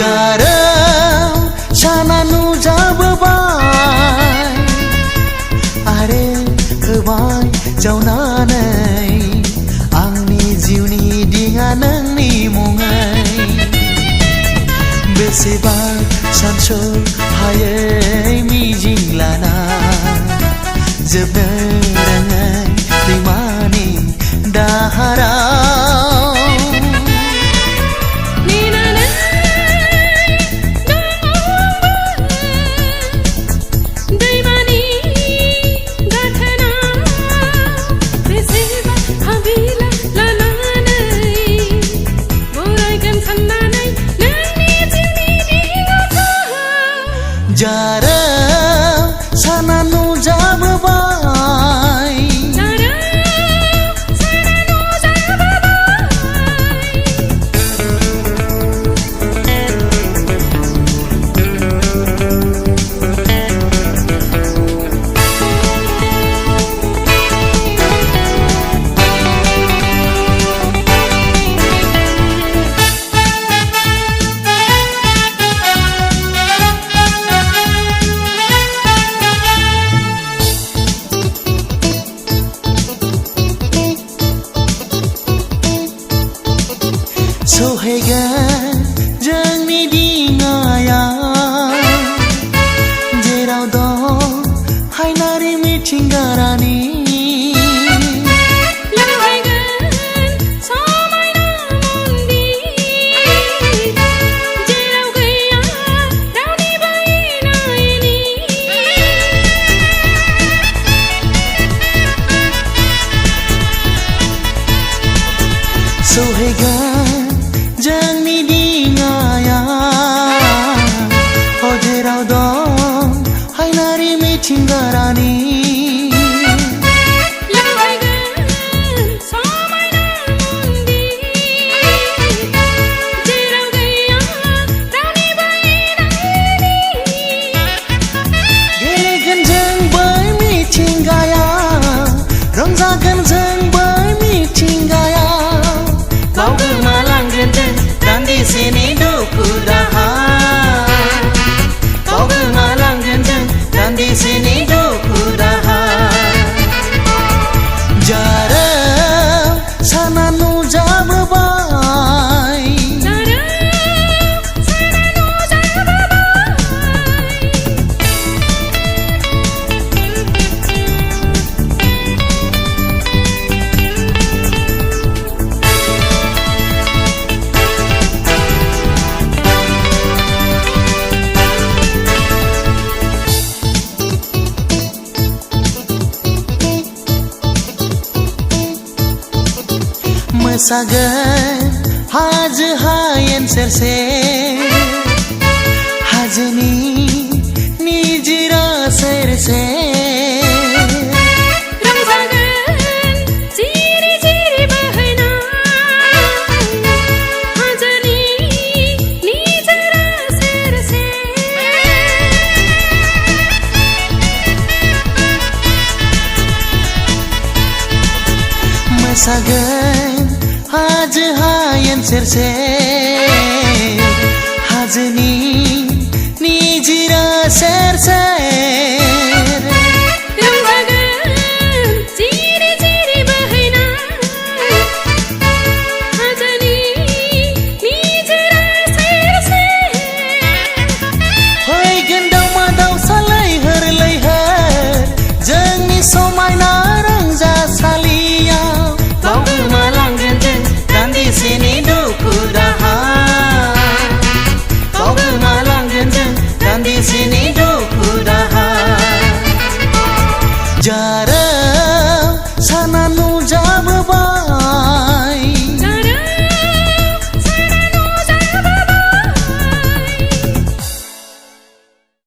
Jarang sana nu jabai are kebai jaunanai angni jiuni dinga nangni mungai besebar sanso hayai mijing lana jebnerangai rimani daharau Jarang sana nu jabai Sohegan jengni dingaya jerau dong hai nari mitinggarani Lawegan somai namundi jerau gaya dauni baina ini Sohegan jengni dingaya oh jerau dong hai nari mitinggarani Lawegan somai namundi jerau gaya dauni baina ini Gelegan jeng bai mitinggaya rongjagan jeng bai mitinggaya Bau gemalang gendeng dan di sini duku dahar Bau gemalang gendeng dan di sini duku dahar Jarang sana nu jabai Jarang sana nu jabai Mesagan haj hayen serse hajni nijira serse Rongjagan ciri-ciri bahana hajani nijara serse Mesagan haj hayen serse